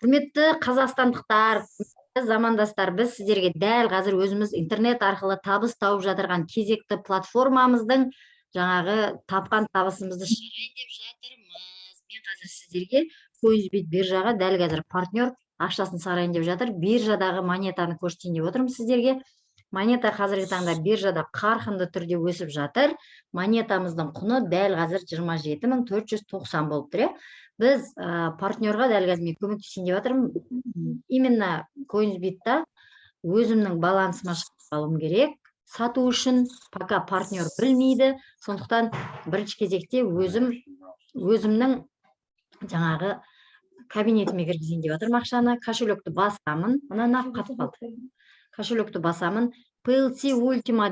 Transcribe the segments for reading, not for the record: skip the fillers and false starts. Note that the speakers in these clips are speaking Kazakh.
Құрметті қазақстандықтар, замандастар, біз сіздерге дәл қазір өзіміз интернет арқылы табыс тауып жатырған кезекті платформамыздың жаңағы тапқан табысымызды шығарайын деп жатырмыз. Мен қазір сіздерге CoinSbit биржаға дәл қазір партнер ақшасын сарайын деп жатыр. Биржадағы монетаны көрсетейін деп отырмын сіздерге. Монета қазіргі таңда биржада қарқынды түрде өсіп жатыр. Монетамыздың құны дәл қазір 27.490 болып тұр. Біз партнерға дәл қазір мен көмектесейін деп жатырмын. Именно CoinSbit'та өзімнің балансыма шығарып алуым керек. Сату үшін пока партнер білмейді. Сондықтан бірінші кезекте өзімнің жаңағы кабинетіме кіргізейін деп жатырмын ақшаны. Кошелекті басамын. Мына нақ қатып қалды. Кошелекті басамын. PLC Ultima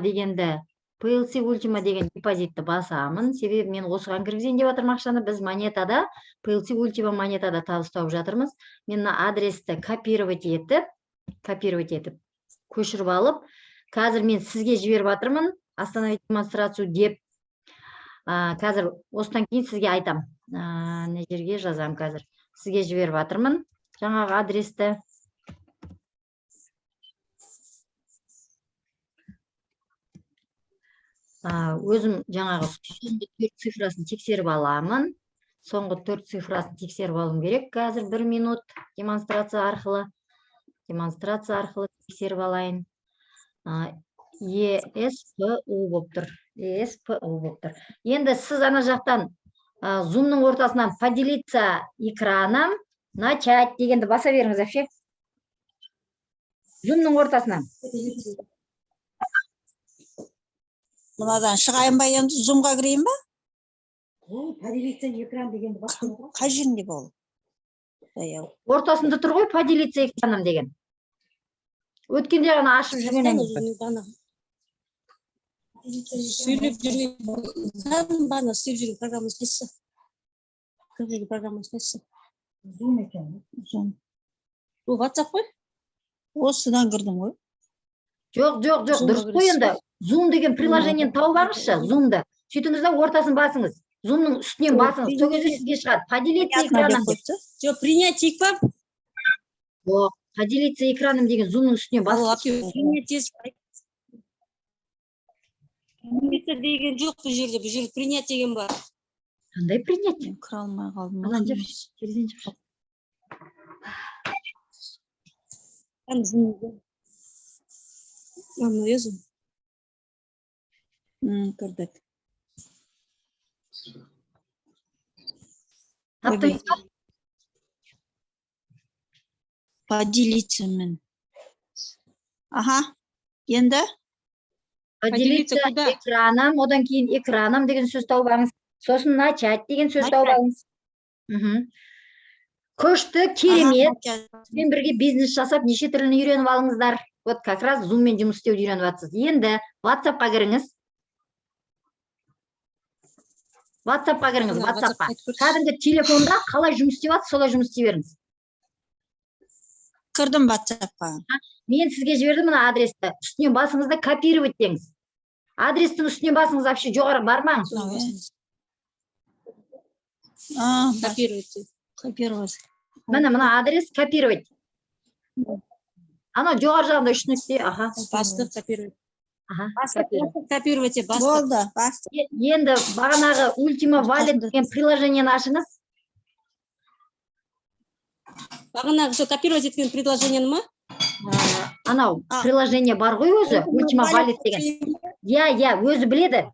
деген депозитті басамын. Себебі мен осыған кіргізейін деп жатырмын ақшаны. Біз монетада, PLC Ultima монетада табыс тауып жатырмыз. Мен адресті копировать етіп, көшіріп алып, қазір мен сізге жіберіп жатырмын. Остановить демонстрацию деп. Қазір осыдан кейін сізге айтам. Не жерге жазам қазір. Сізге жіберіп жатырмын. Жаңағы адресті. Өзім жаңағы соңғы 4 цифрасын тексеріп аламын. Соңғы 4 цифрасын тексеріп алым керек. Қазір 1 минут демонстрация арқылы тексеріп алайын. ESPU болып тұр. Енді сіз ана жақтан зумның ортасынан поделиться экраном, начать дегенді баса беріңіз әпше. Зумның ортасынан. Мынадан шығайын ба енді зумға кірейін ба? Поделиться экран дегенді баса беріңіз. Қай жерінде бол? Ортасында тұр ғой поделиться экраном деген. Өткенде ғана ашып жүргеніңіз. Сөйлеп жүрген бана істеп жүрген программасы несі? Көбіргі программасы несі? Зум екен. Бұл WhatsApp қой? Осыдан кірдім ғой. Жоқ, дұрыс қой енді. Zoom деген приложениені тауып алыңызшы, Zoom'ды. Сөйтіңіз да ортасын басыңыз. Zoom'ның үстінен басыңыз. Сол кезде сізге шығады. Поделиться экраном. Жоқ, принять ик па? Жоқ, поделиться экраном деген Zoom'ның үстінен басыңыз. Принять деген жоқ бұл жерде принять деген бар. Қандай принять? Кіре алмай қалдым. Анан жап, терезеден жап. Анау езім. Көрдік. Таптыңыз ба? Поделиться мен. Аха, енді? Поделиться экраном, одан кейін экраном деген сөз тауып алыңыз. Сосын начать деген сөз тауып алыңыз. Күшті, керемет. Сізбен бірге бизнес жасап, неше түрліні үйреніп алыңыздар. Вот как раз Zoom-мен жұмыс істеуді үйреніп жатсыз. Енді WhatsApp-қа кіріңіз. WhatsApp-қа кіріңіз, WhatsApp-қа. Кәдімгі телефонда қалай жұмыс істеп жатсыз, солай жұмыс істей беріңіз. Кірдім WhatsApp-қа. Мен сізге жібердім мына адресті. Үстінен басыңызда копировать деңіз. Адрестің үстінен басыңыз, вообще жоғары бармаңыз. Копировать. Мына адрес копировать. Ана жоғары жағында үш нүкте, аха. Басты копировать. Копировать. Болды, басты. Енді бағанағы Ultima Wallet деген приложениені ашыңыз. Бағанағы копировать еткен приложениені ма? Анау приложение бар ғой өзі, Ultima Wallet деген. Я, өзі біледі.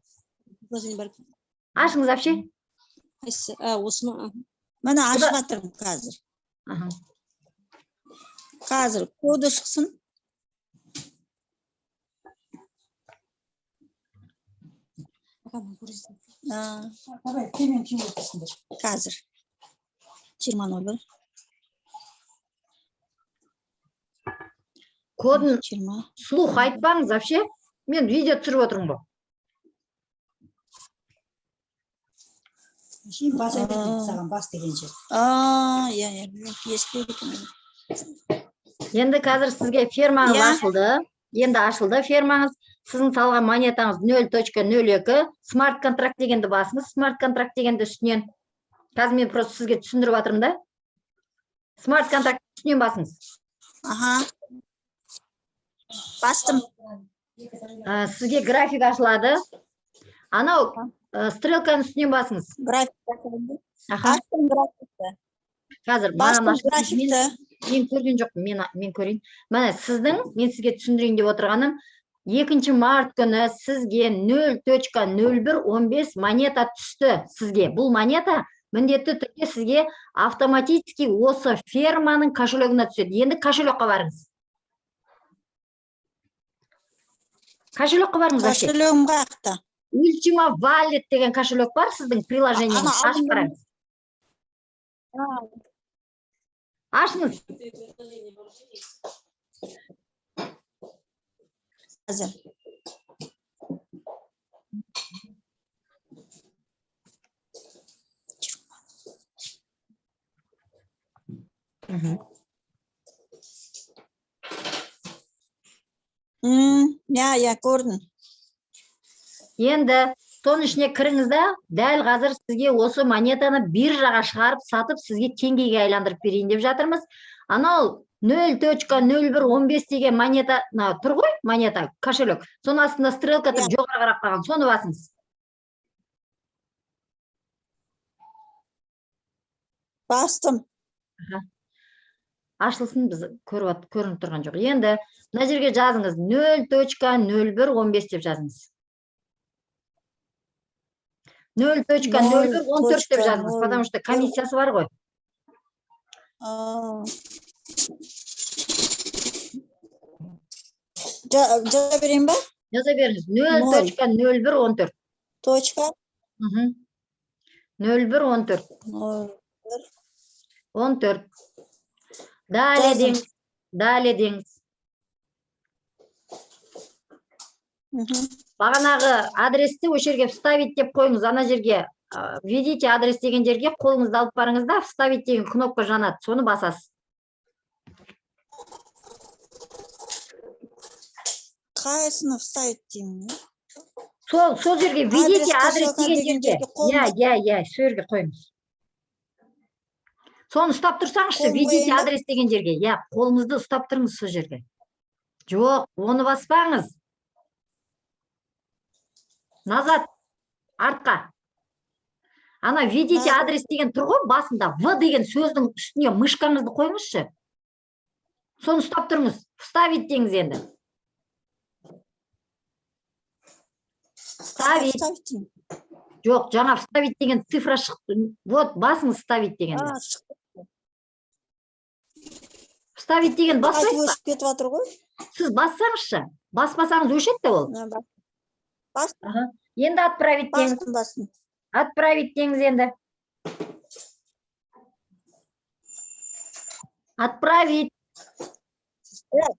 Ашыңыз апше. Осы ма? Мына ашып жатырмын қазір. Қазір коды шықсын. Қазір. 20.01. Кодын слух айтпаңыз, вообще. Мен видео түсіріп отырмын ғой. Бас айтайын саған, бас деген жер. Енді қазір сізге фермаңыз ашылды. Енді ашылды фермаңыз. Сіздің салған монетаңыз 0.02. Смарт контракт дегенді басыңыз. Смарт контракт дегенді үстінен. Қазір мен просто сізге түсіндіріп жатырмын да. Смарт контакт үстінен басыңыз. Аха. Bastım. Сізге график ашылады. Анау стрелканың үстінен басыңыз. Grafik. Аха. Açtım grafikte. Қазір Bastım маған grafikte. мен көрген жоқпын, мен көрейін. Міне сіздің, мен сізге түсіндірейін деп отырғаным, 2 март күні сізге 0.0115 монета түсті сізге. Бұл монета міндетті түрде сізге автоматически осы ферманың кошелегіне түседі. Енді кошелекқа барыңыз. Кошелекқа барыңыз вообще. Кошелегім қаяқта? Ultima Wallet деген кошелек бар сіздің приложениеңіз. Ашып қараңыз. Ашыңыз. Қазір. Я көрдім. Енді соның ішіне кіріңіз да, дәл қазір сізге осы монетаны биржаға шығарып, сатып, сізге теңгеге айландырып берейін деп жатырмыз. Анау 0.0115 деген монета тұр ғой, монета, кошелек. Соның астында стрелка тұр, жоғары қарап қалған, соны басыңыз. Bastım. Ашылсын, біз көрініп тұрған жоқ. Енді мына жерге жазыңыз 0.0115 деп жазыңыз. 0.0114 деп жазыңыз, потому что комиссиясы бар ғой. Жаза берейін ба? Жаза беріңіз. 0.0114. Точка. 0114. 14. Далее деңіз. Бағанағы адресті о жерге вставить деп қойыңыз. Ана жерге введите адрес деген жерге қолыңызды алып барыңыз да, вставить деген кнопка жанады. Соны басасыз. Қайсыны вставить деймін? Сол жерге введите адрес деген жерге. Я, сол жерге қойыңыз. Соны ұстап тұрсаңызшы, введите адрес деген жерге. Я, қолыңызды ұстап тұрыңыз сол жерге. Жоқ, оны баспаңыз. Назад, артқа. Ана введите адрес деген тұр ғой, басында В деген сөздің үстіне мышкаңызды қойыңызшы. Соны ұстап тұрыңыз. Вставить деңіз енді. Вставить. Жоқ, жаңа вставить деген цифра шықты. Вот, басыңыз вставить дегенді. Вставить деген баспайсыз ба? Сіз бассаңызшы. Баспасаңыз өшетті ол. Енді отправить деңіз. Отправить деңіз енді. Отправить.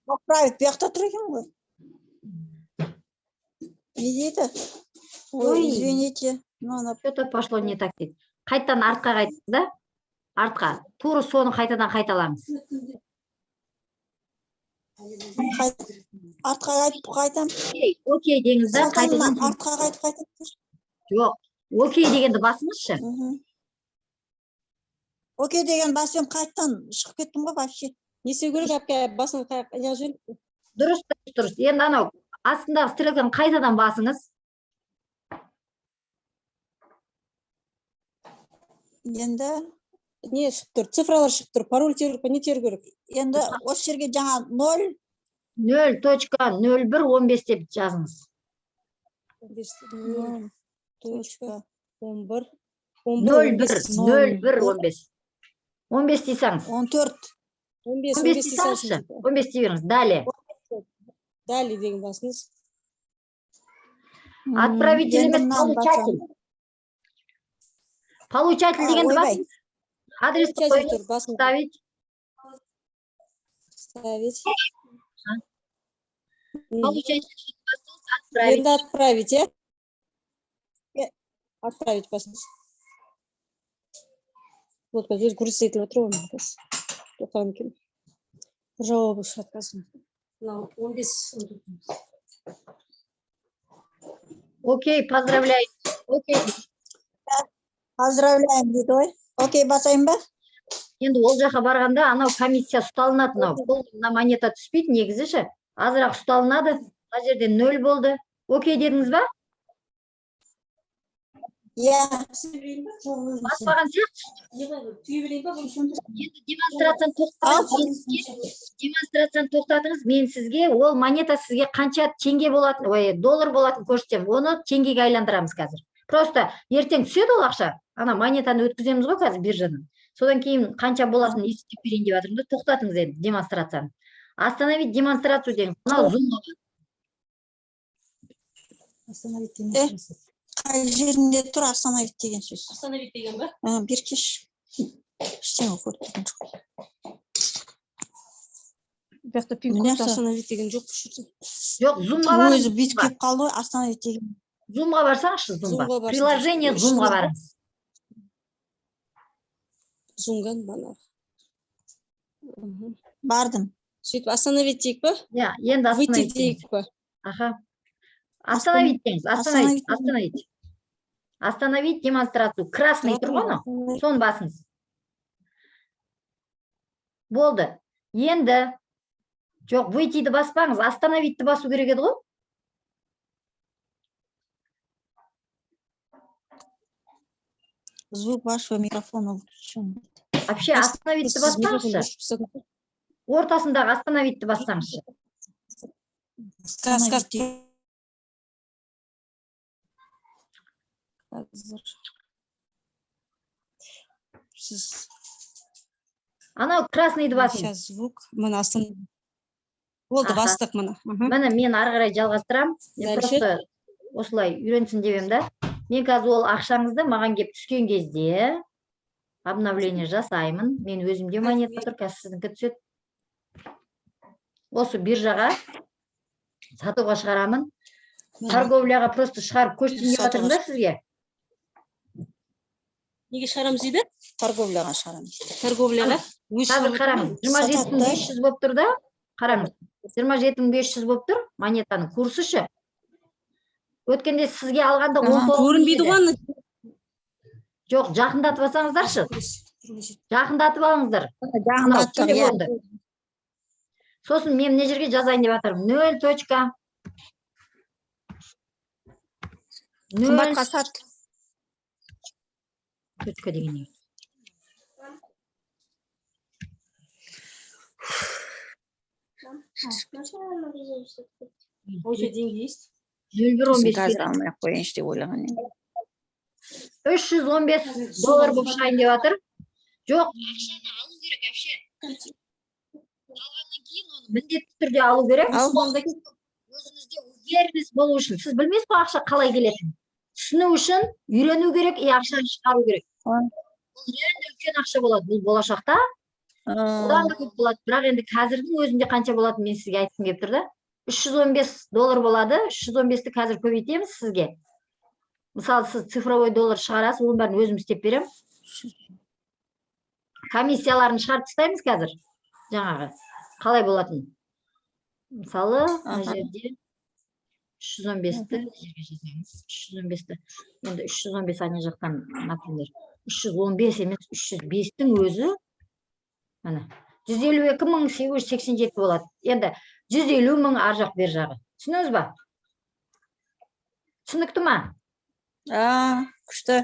Отправить бияқта тұр екен ғой. Не дейді? Ой, извините. Что-то пошло не так дейді. Қайтадан артқа қайтыңыз да? Артқа. Тура соны қайтадан қайталамыз. Артқа қайтам. Окей деңіз да, қайтадан. Артқа қайтам. Жоқ. Окей дегенді басыңызшы. Окей деген басым қайттан шығып кеттім ғой вообще. Несі көріп әпке басын жазып жіберіп. Дұрыс. Енді анау астындағы стрелканы қайтадан басыңыз. Енді не шығып тұр? Цифралар шығып тұр. Пароль теріп, не теріп керек? Енді осы жерге жаңа 0.0115 деп жазыңыз. 0.0115. 15 дейсаңыз. 14. 15 дейсаңызшы. 15 дейіңіз. Далее. Далее деген басыңыз. Отправитель емес, получатель. Получатель дегенді басыңыз. Адресті қойыңыз. Ставить. Получатель басыңыз. Отправить. Енді отправить, е? Отправить басыңыз. Вот, көз көрсетіп етіліп отыр ғой. Тоқтаған екен. Жауабы шығады қазір. 15. Окей, поздравляю. Окей. Поздравляем дейді ғой. Окей, басайын ба? Енді ол жаққа барғанда анау комиссия ұсталынады, мына монета түспейді негізі ше. Азырақ ұсталынады. Мына жерде 0 болды. Окей дедіңіз ба? Баспаған сияқты. Енді демонстрацияны тоқтатыңыз, мен сізге ол монета сізге қанша теңге болатын, доллар болатын көрсетем. Оны теңгеге айландырамыз қазір. Просто ертең түседі ол ақша. Ана монетаны өткіземіз ғой қазір биржадан. Содан кейін қанша болатын есептеп берейін деп жатырмын да, тоқтатыңыз енді демонстрацияны. Остановить демонстрацию деңіз. Мынау зумға. Остановить демонстрацию. Қай жерінде тұр остановить деген сөз? Остановить деген ба? Беркеш. Ештеңе көрген жоқ. Бұяқта пин-кодты остановить деген жоқ. Жоқ, зумға барыңыз. Өзі бүйтіп келіп қалды ғой, остановить деген. Зумға барсаңызшы, зумға. Зумға барсаңыз. Приложение зумға барыңыз. Зумган бана. Бардым. Сөйтіп остановить дейік ба? Ja, енді Выйти остановить. дейік ба? Аха. Остановить деңіз. Остановить. Остановить демонстрацию. Красный тұр ғой анау. Соны басыңыз. Болды. Енді жоқ, выйти-ді баспаңыз, остановить-ті басу керек еді ғой. Звук вашего микрофона выключен. Вообще остановить-ті баспаңызшы. Ортасындағы остановить-ті бассаңызшы. Сказ. Анау красныйды басыңыз. Сейчас звук. Мына остановить. Болды, Аха. бастық мына. Міне мен ары қарай жалғастырам. Мен Дальше. просто осылай үйренсін деп ем да. Мен қазір ол ақшаңызды маған келіп түскен кезде обновление жасаймын. Мен өзімде монета тұр, қазір сіздіңкі түседі. Осы биржаға сатуға шығарамын. Торговляға просто шығарып көрсетейін деп жатырмын да сізге. Неге шығарамыз дейді? Торговляға шығарамыз. Торговляға. Қазір қараңыз, 27.500 болып тұр да. Қараңыз, 27.500 болып тұр монетаның курсы ше. Өткенде сізге алғанда 19 Көрінбейді ғой. Жоқ, жақындатып алсаңыздаршы. Жақындатып алыңыздар. Жақындатып, иә. Сосын мен мына жерге жазайын деп жатырмын. 0.0 Қымбатқа сат. точка деген не? Уже деньги есть? 0.115 Қазір алмай ақ қояйыншы деп ойлаған едім. 315 доллар болып шығайын деп жатыр. Жоқ, ақшаны алу керек вообще. Алғаннан кейін оны міндетті түрде алу керек. Өзіңізде уверенность болу үшін. Сіз білмейсіз ғой ақша қалай келетінін. Түсіну үшін үйрену керек, ақшаны шығару керек. Бұл реально үлкен ақша болады бұл болашақта. Одан да көп болады. Бірақ енді қазірдің өзінде қанша болатынын мен сізге айтқым келіп тұр да. 315 доллар болады. 315-ті қазір көбейтеміз сізге. Мысалы, сіз цифровой доллар шығарасыз, оның бәрін өзім істеп берем. Комиссияларын шығарып тастаймыз қазір. Жаңағы қалай болатын. Мысалы, мына жерде 315-ті жерге жазамыз. 315-ті. Енді 315 ана жақтан, например, 315 емес, 305-тің өзі міне 152.887 болады. Енді 150.000 ар жақ бер жағы. Түсініңіз ба? Түсінікті ма? Күшті.